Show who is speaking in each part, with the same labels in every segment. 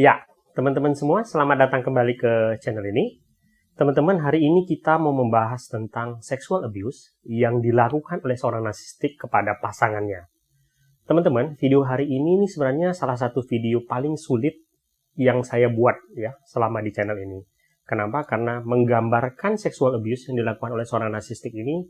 Speaker 1: Ya, teman-teman semua, selamat datang kembali ke channel ini. Teman-teman, hari ini kita mau membahas tentang sexual abuse yang dilakukan oleh seorang narsistik kepada pasangannya. Teman-teman, video hari ini sebenarnya salah satu video paling sulit yang saya buat ya selama di channel ini. Kenapa? Karena menggambarkan sexual abuse yang dilakukan oleh seorang narsistik ini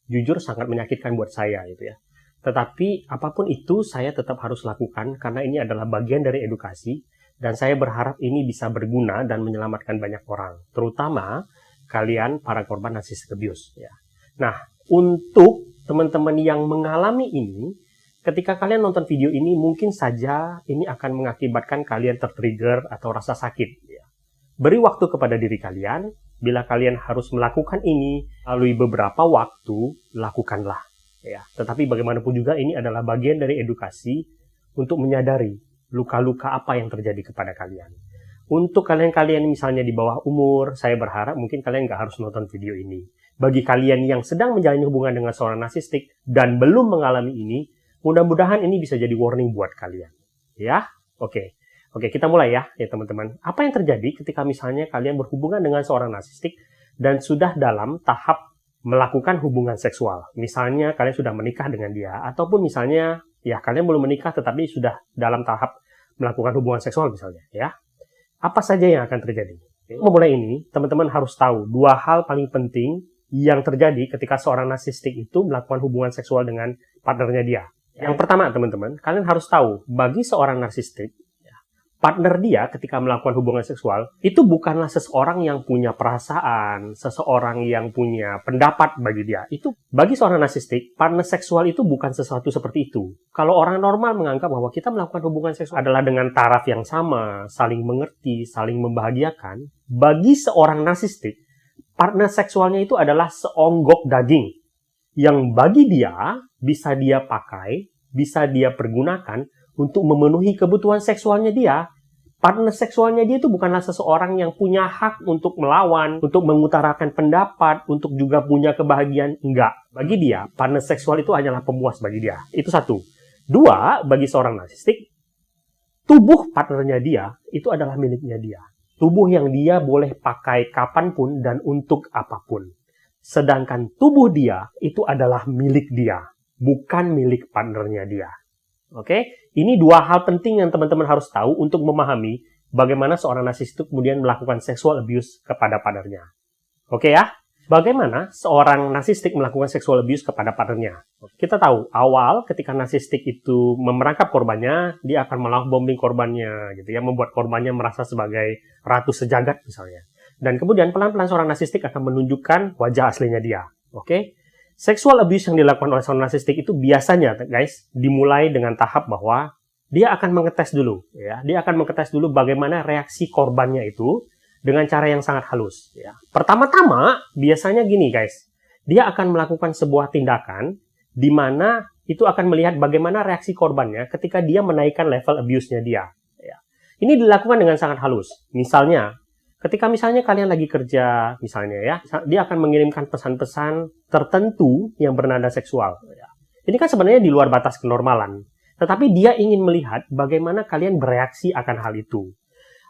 Speaker 1: jujur sangat menyakitkan buat saya gitu ya. Tetapi apapun itu saya tetap harus lakukan karena ini adalah bagian dari edukasi. Dan saya berharap ini bisa berguna dan menyelamatkan banyak orang, terutama kalian para korban narcissistic abuse. Ya. Nah, untuk teman-teman yang mengalami ini, ketika kalian nonton video ini, mungkin saja ini akan mengakibatkan kalian tertrigger atau rasa sakit. Ya. Beri waktu kepada diri kalian, bila kalian harus melakukan ini melalui beberapa waktu, lakukanlah. Ya. Tetapi bagaimanapun juga ini adalah bagian dari edukasi untuk menyadari luka-luka apa yang terjadi kepada kalian. Untuk kalian-kalian misalnya di bawah umur, saya berharap mungkin kalian nggak harus nonton video ini. Bagi kalian yang sedang menjalani hubungan dengan seorang narsistik dan belum mengalami ini, mudah-mudahan ini bisa jadi warning buat kalian. Ya, oke, kita mulai ya teman-teman. Apa yang terjadi ketika misalnya kalian berhubungan dengan seorang narsistik dan sudah dalam tahap melakukan hubungan seksual? Misalnya kalian sudah menikah dengan dia, ataupun misalnya ya kalian belum menikah tetapi sudah dalam tahap melakukan hubungan seksual misalnya ya. Apa saja yang akan terjadi? Memulai ini, teman-teman harus tahu dua hal paling penting yang terjadi ketika seorang narsistik itu melakukan hubungan seksual dengan partnernya dia. Yang pertama, teman-teman, kalian harus tahu bagi seorang narsistik, partner dia ketika melakukan hubungan seksual itu bukanlah seseorang yang punya perasaan, seseorang yang punya pendapat bagi dia. Itu bagi seorang narsistik, partner seksual itu bukan sesuatu seperti itu. Kalau orang normal menganggap bahwa kita melakukan hubungan seksual adalah dengan taraf yang sama, saling mengerti, saling membahagiakan, bagi seorang narsistik, partner seksualnya itu adalah seonggok daging yang bagi dia bisa dia pakai, bisa dia pergunakan untuk memenuhi kebutuhan seksualnya dia. Partner seksualnya dia itu bukanlah seseorang yang punya hak untuk melawan, untuk mengutarakan pendapat, untuk juga punya kebahagiaan. Enggak. Bagi dia, partner seksual itu hanyalah pemuas bagi dia. Itu satu. Dua, bagi seorang narsistik, tubuh partnernya dia itu adalah miliknya dia. Tubuh yang dia boleh pakai kapanpun dan untuk apapun. Sedangkan tubuh dia itu adalah milik dia, bukan milik partnernya dia. Oke, ini dua hal penting yang teman-teman harus tahu untuk memahami bagaimana seorang narsistik itu kemudian melakukan sexual abuse kepada partnernya. Oke ya, bagaimana seorang narsistik melakukan sexual abuse kepada partnernya? Kita tahu awal ketika narsistik itu memerangkap korbannya, dia akan melakukan bombing korbannya, gitu ya, membuat korbannya merasa sebagai ratu sejagat misalnya. Dan kemudian pelan-pelan seorang narsistik akan menunjukkan wajah aslinya dia. Oke. Sexual abuse yang dilakukan oleh seorang narsistik itu biasanya, guys, dimulai dengan tahap bahwa dia akan mengetes dulu, ya. Dia akan mengetes dulu bagaimana reaksi korbannya itu dengan cara yang sangat halus, ya. Pertama-tama, biasanya gini, guys. Dia akan melakukan sebuah tindakan di mana itu akan melihat bagaimana reaksi korbannya ketika dia menaikkan level abuse-nya dia, ya. Ini dilakukan dengan sangat halus. Misalnya, ketika misalnya kalian lagi kerja, misalnya ya, dia akan mengirimkan pesan-pesan tertentu yang bernada seksual. Ini kan sebenarnya di luar batas kenormalan. Tetapi dia ingin melihat bagaimana kalian bereaksi akan hal itu.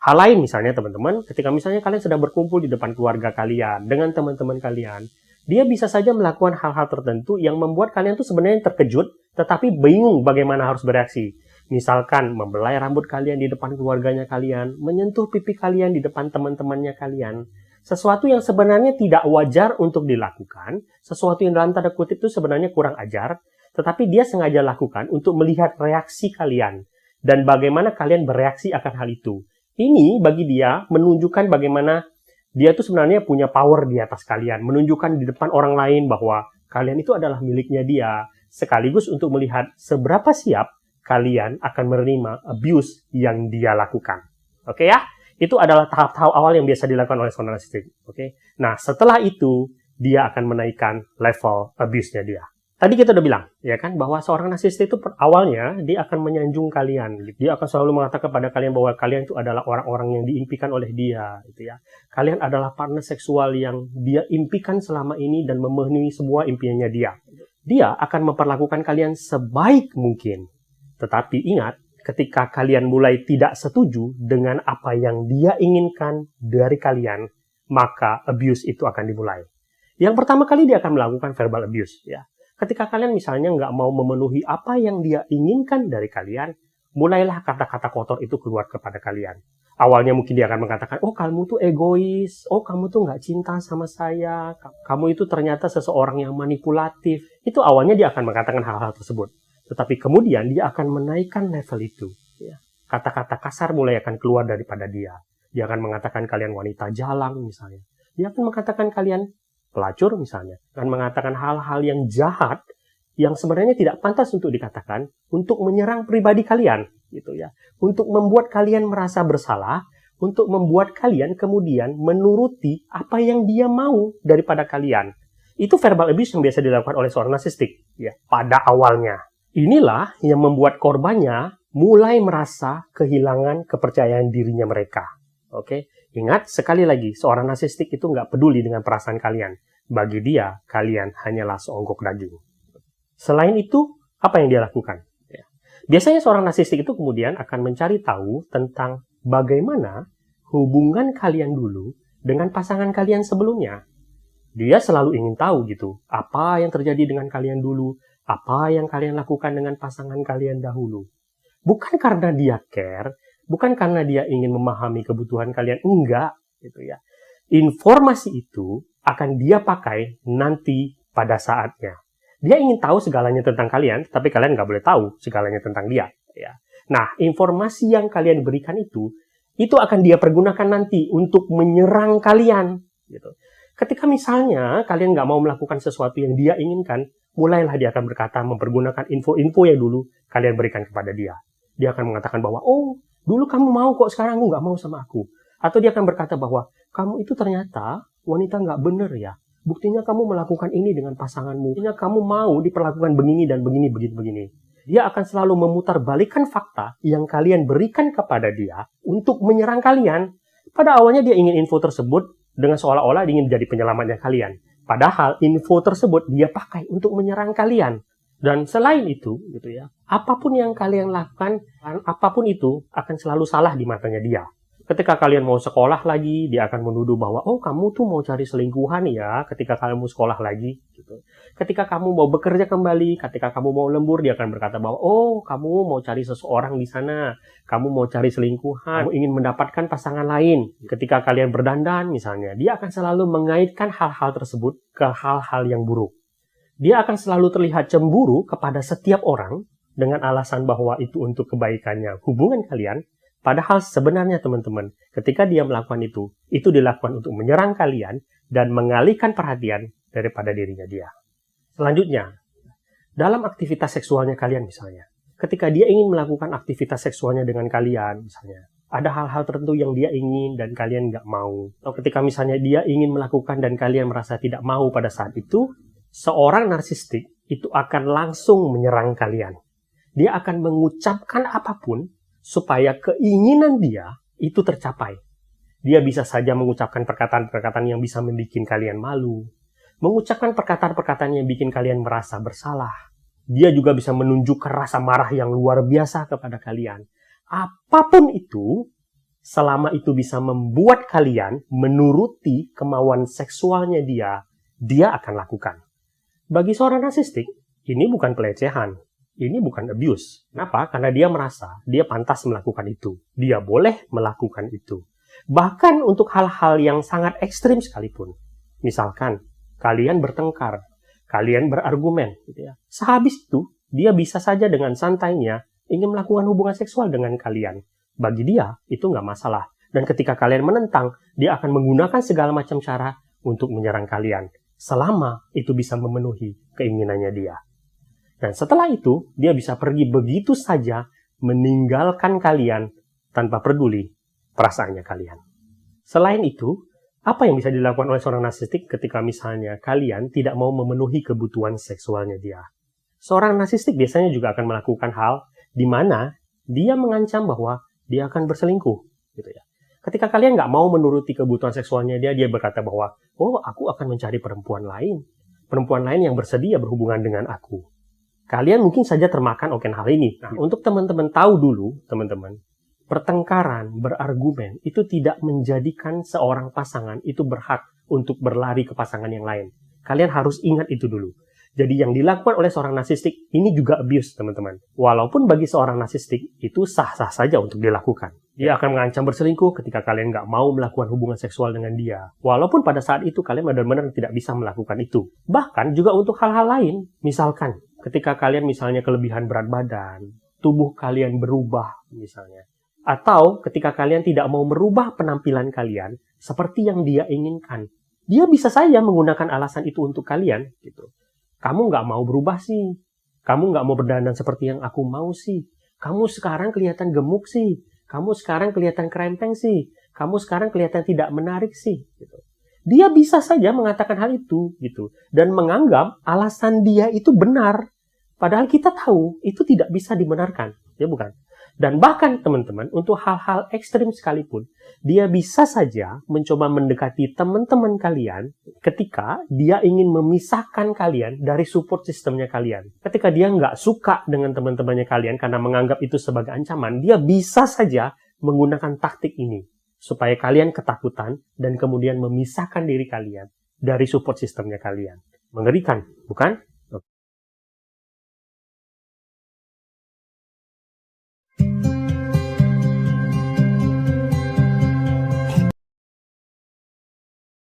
Speaker 1: Hal lain misalnya teman-teman, ketika misalnya kalian sedang berkumpul di depan keluarga kalian, dengan teman-teman kalian, dia bisa saja melakukan hal-hal tertentu yang membuat kalian tuh sebenarnya terkejut, tetapi bingung bagaimana harus bereaksi. Misalkan membelai rambut kalian di depan keluarganya kalian, menyentuh pipi kalian di depan teman-temannya kalian. Sesuatu yang sebenarnya tidak wajar untuk dilakukan, sesuatu yang dalam tanda kutip itu sebenarnya kurang ajar, tetapi dia sengaja lakukan untuk melihat reaksi kalian dan bagaimana kalian bereaksi akan hal itu. Ini bagi dia menunjukkan bagaimana dia itu sebenarnya punya power di atas kalian, menunjukkan di depan orang lain bahwa kalian itu adalah miliknya dia, sekaligus untuk melihat seberapa siap kalian akan menerima abuse yang dia lakukan. Oke ya? Itu adalah tahap-tahap awal yang biasa dilakukan oleh seorang narsistik. Oke? Nah, setelah itu, dia akan menaikkan level abuse-nya dia. Tadi kita udah bilang, ya kan, bahwa seorang narsistik itu awalnya, dia akan menyanjung kalian. Dia akan selalu mengatakan kepada kalian bahwa kalian itu adalah orang-orang yang diimpikan oleh dia. Gitu ya. Kalian adalah partner seksual yang dia impikan selama ini dan memenuhi semua impiannya dia. Dia akan memperlakukan kalian sebaik mungkin. Tetapi ingat, ketika kalian mulai tidak setuju dengan apa yang dia inginkan dari kalian, maka abuse itu akan dimulai. Yang pertama kali dia akan melakukan verbal abuse. Ya. Ketika kalian misalnya nggak mau memenuhi apa yang dia inginkan dari kalian, mulailah kata-kata kotor itu keluar kepada kalian. Awalnya mungkin dia akan mengatakan, oh kamu tuh egois, oh kamu tuh nggak cinta sama saya, kamu itu ternyata seseorang yang manipulatif. Itu awalnya dia akan mengatakan hal-hal tersebut. Tetapi kemudian dia akan menaikkan level itu. Ya. Kata-kata kasar mulai akan keluar daripada dia. Dia akan mengatakan kalian wanita jalang misalnya. Dia akan mengatakan kalian pelacur misalnya. Akan mengatakan hal-hal yang jahat yang sebenarnya tidak pantas untuk dikatakan untuk menyerang pribadi kalian. Gitu ya, untuk membuat kalian merasa bersalah, untuk membuat kalian kemudian menuruti apa yang dia mau daripada kalian. Itu verbal abuse yang biasa dilakukan oleh seorang narsistik ya, pada awalnya. Inilah yang membuat korbannya mulai merasa kehilangan kepercayaan dirinya mereka. Oke, ingat sekali lagi, seorang narsistik itu nggak peduli dengan perasaan kalian. Bagi dia, kalian hanyalah seonggok daging. Selain itu, apa yang dia lakukan? Biasanya seorang narsistik itu kemudian akan mencari tahu tentang bagaimana hubungan kalian dulu dengan pasangan kalian sebelumnya. Dia selalu ingin tahu gitu, apa yang terjadi dengan kalian dulu, apa yang kalian lakukan dengan pasangan kalian dahulu. Bukan karena dia care, bukan karena dia ingin memahami kebutuhan kalian, enggak gitu ya. Informasi itu akan dia pakai nanti pada saatnya. Dia ingin tahu segalanya tentang kalian, tapi kalian nggak boleh tahu segalanya tentang dia. Ya. Nah, informasi yang kalian berikan itu akan dia pergunakan nanti untuk menyerang kalian. Gitu. Ketika misalnya kalian nggak mau melakukan sesuatu yang dia inginkan, mulailah dia akan berkata mempergunakan info-info yang dulu kalian berikan kepada dia. Dia akan mengatakan bahwa, oh, dulu kamu mau kok, sekarang kamu nggak mau sama aku. Atau dia akan berkata bahwa, kamu itu ternyata wanita nggak bener ya. Buktinya kamu melakukan ini dengan pasanganmu. Buktinya kamu mau diperlakukan begini dan begini, begini. Dia akan selalu memutarbalikkan fakta yang kalian berikan kepada dia untuk menyerang kalian. Pada awalnya dia ingin info tersebut dengan seolah-olah ingin jadi penyelamatnya kalian. Padahal info tersebut dia pakai untuk menyerang kalian. Dan selain itu, gitu ya, apapun yang kalian lakukan, apapun itu akan selalu salah di matanya dia. Ketika kalian mau sekolah lagi, dia akan menuduh bahwa, oh kamu tuh mau cari selingkuhan ya ketika kalian mau sekolah lagi. Gitu. Ketika kamu mau bekerja kembali, ketika kamu mau lembur, dia akan berkata bahwa, oh kamu mau cari seseorang di sana, kamu mau cari selingkuhan, kamu ingin mendapatkan pasangan lain. Ketika kalian berdandan misalnya, dia akan selalu mengaitkan hal-hal tersebut ke hal-hal yang buruk. Dia akan selalu terlihat cemburu kepada setiap orang dengan alasan bahwa itu untuk kebaikannya hubungan kalian. Padahal sebenarnya teman-teman, ketika dia melakukan itu dilakukan untuk menyerang kalian dan mengalihkan perhatian daripada dirinya dia. Selanjutnya, dalam aktivitas seksualnya kalian misalnya, ketika dia ingin melakukan aktivitas seksualnya dengan kalian misalnya, ada hal-hal tertentu yang dia ingin dan kalian nggak mau. Atau ketika misalnya dia ingin melakukan dan kalian merasa tidak mau pada saat itu, seorang narsistik itu akan langsung menyerang kalian. Dia akan mengucapkan apapun supaya keinginan dia itu tercapai. Dia bisa saja mengucapkan perkataan-perkataan yang bisa membuat kalian malu. Mengucapkan perkataan-perkataan yang bikin kalian merasa bersalah. Dia juga bisa menunjukkan rasa marah yang luar biasa kepada kalian. Apapun itu, selama itu bisa membuat kalian menuruti kemauan seksualnya dia akan lakukan. Bagi seorang narsistik, ini bukan pelecehan. Ini bukan abuse. Kenapa? Karena dia merasa dia pantas melakukan itu. Dia boleh melakukan itu. Bahkan untuk hal-hal yang sangat ekstrim sekalipun. Misalkan, kalian bertengkar, kalian berargumen. Gitu ya. Sehabis itu, dia bisa saja dengan santainya ingin melakukan hubungan seksual dengan kalian. Bagi dia, itu nggak masalah. Dan ketika kalian menentang, dia akan menggunakan segala macam cara untuk menyerang kalian. Selama itu bisa memenuhi keinginannya dia. Dan setelah itu, dia bisa pergi begitu saja meninggalkan kalian tanpa peduli perasaannya kalian. Selain itu, apa yang bisa dilakukan oleh seorang narsistik ketika misalnya kalian tidak mau memenuhi kebutuhan seksualnya dia? Seorang narsistik biasanya juga akan melakukan hal di mana dia mengancam bahwa dia akan berselingkuh. Gitu ya. Ketika kalian nggak mau menuruti kebutuhan seksualnya dia berkata bahwa, oh aku akan mencari perempuan lain yang bersedia berhubungan dengan aku. Kalian mungkin saja termakan akan hal ini. Nah, untuk teman-teman tahu dulu, teman-teman, pertengkaran, berargumen, itu tidak menjadikan seorang pasangan itu berhak untuk berlari ke pasangan yang lain. Kalian harus ingat itu dulu. Jadi yang dilakukan oleh seorang narsistik, ini juga abuse, teman-teman. Walaupun bagi seorang narsistik, itu sah-sah saja untuk dilakukan. Dia akan mengancam berselingkuh ketika kalian nggak mau melakukan hubungan seksual dengan dia. Walaupun pada saat itu kalian benar-benar tidak bisa melakukan itu. Bahkan juga untuk hal-hal lain. Misalkan, ketika kalian misalnya kelebihan berat badan, tubuh kalian berubah misalnya. Atau ketika kalian tidak mau merubah penampilan kalian seperti yang dia inginkan. Dia bisa saja menggunakan alasan itu untuk kalian, gitu. Kamu nggak mau berubah sih. Kamu nggak mau berdandan seperti yang aku mau sih. Kamu sekarang kelihatan gemuk sih. Kamu sekarang kelihatan kerempeng sih. Kamu sekarang kelihatan tidak menarik sih. Gitu. Dia bisa saja mengatakan hal itu, gitu, dan menganggap alasan dia itu benar. Padahal kita tahu itu tidak bisa dibenarkan, ya bukan? Dan bahkan teman-teman, untuk hal-hal ekstrim sekalipun, dia bisa saja mencoba mendekati teman-teman kalian ketika dia ingin memisahkan kalian dari support sistemnya kalian. Ketika dia nggak suka dengan teman-temannya kalian karena menganggap itu sebagai ancaman, dia bisa saja menggunakan taktik ini supaya kalian ketakutan dan kemudian memisahkan diri kalian dari support sistemnya kalian. Mengerikan, bukan?